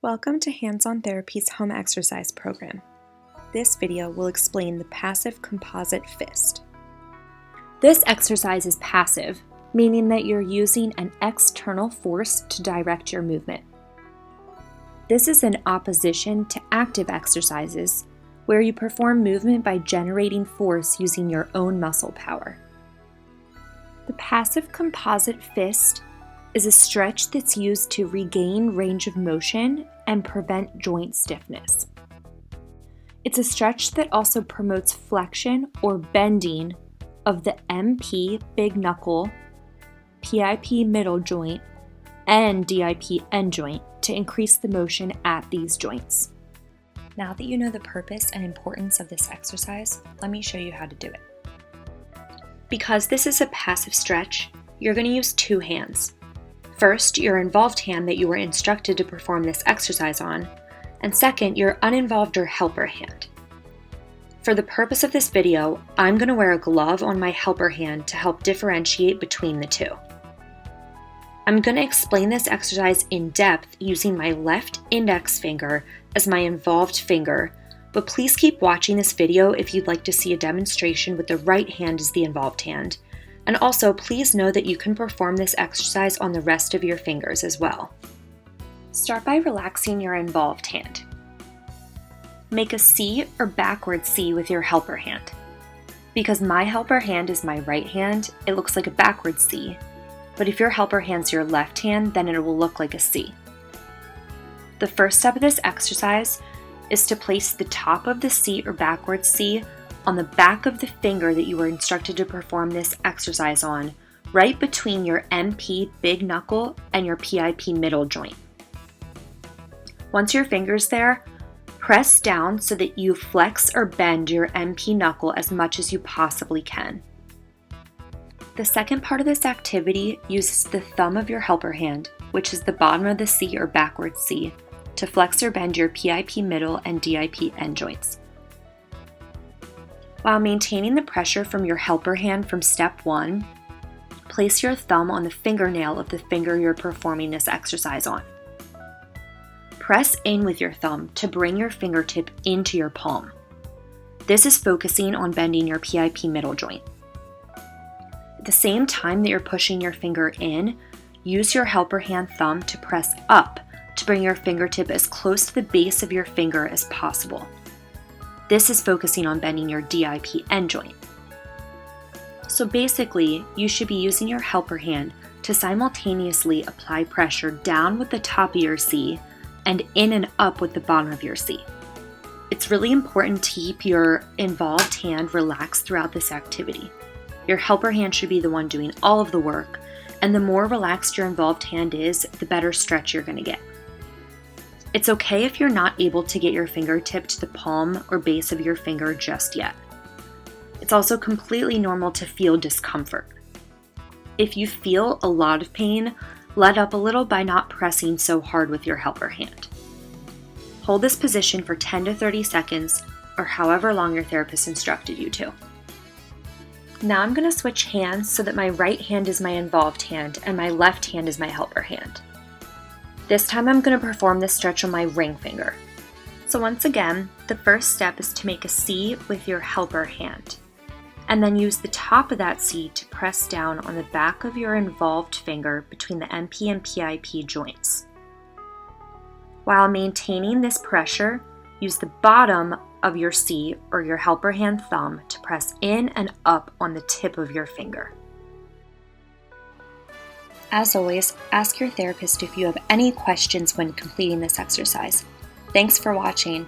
Welcome to Hands-On Therapy's home exercise program. This video will explain the passive composite fist. This exercise is passive, meaning that you're using an external force to direct your movement. This is in opposition to active exercises, where you perform movement by generating force using your own muscle power. The passive composite fist is a stretch that's used to regain range of motion and prevent joint stiffness. It's a stretch that also promotes flexion or bending of the MP big knuckle, PIP middle joint, and DIP end joint to increase the motion at these joints. Now that you know the purpose and importance of this exercise, let me show you how to do it. Because this is a passive stretch, you're going to use two hands. First, your involved hand that you were instructed to perform this exercise on, and second, your uninvolved or helper hand. For the purpose of this video, I'm going to wear a glove on my helper hand to help differentiate between the two. I'm going to explain this exercise in depth using my left index finger as my involved finger, but please keep watching this video if you'd like to see a demonstration with the right hand as the involved hand. And also, please know that you can perform this exercise on the rest of your fingers as well. Start by relaxing your involved hand. Make a C or backward C with your helper hand. Because my helper hand is my right hand, it looks like a backward C. But if your helper hand's your left hand, then it will look like a C. The first step of this exercise is to place the top of the C or backward C on the back of the finger that you were instructed to perform this exercise on, right between your MP big knuckle and your PIP middle joint. Once your finger's there, press down so that you flex or bend your MP knuckle as much as you possibly can. The second part of this activity uses the thumb of your helper hand, which is the bottom of the C or backward C, to flex or bend your PIP middle and DIP end joints. While maintaining the pressure from your helper hand from step 1, place your thumb on the fingernail of the finger you're performing this exercise on. Press in with your thumb to bring your fingertip into your palm. This is focusing on bending your PIP middle joint. At the same time that you're pushing your finger in, use your helper hand thumb to press up to bring your fingertip as close to the base of your finger as possible. This is focusing on bending your DIP end joint. So basically, you should be using your helper hand to simultaneously apply pressure down with the top of your C and in and up with the bottom of your C. It's really important to keep your involved hand relaxed throughout this activity. Your helper hand should be the one doing all of the work, and the more relaxed your involved hand is, the better stretch you're going to get. It's okay if you're not able to get your fingertip to the palm or base of your finger just yet. It's also completely normal to feel discomfort. If you feel a lot of pain, let up a little by not pressing so hard with your helper hand. Hold this position for 10 to 30 seconds or however long your therapist instructed you to. Now I'm going to switch hands so that my right hand is my involved hand and my left hand is my helper hand. This time I'm going to perform this stretch on my ring finger. So once again, the first step is to make a C with your helper hand, and then use the top of that C to press down on the back of your involved finger between the MP and PIP joints. While maintaining this pressure, use the bottom of your C or your helper hand thumb to press in and up on the tip of your finger. As always, ask your therapist if you have any questions when completing this exercise. Thanks for watching.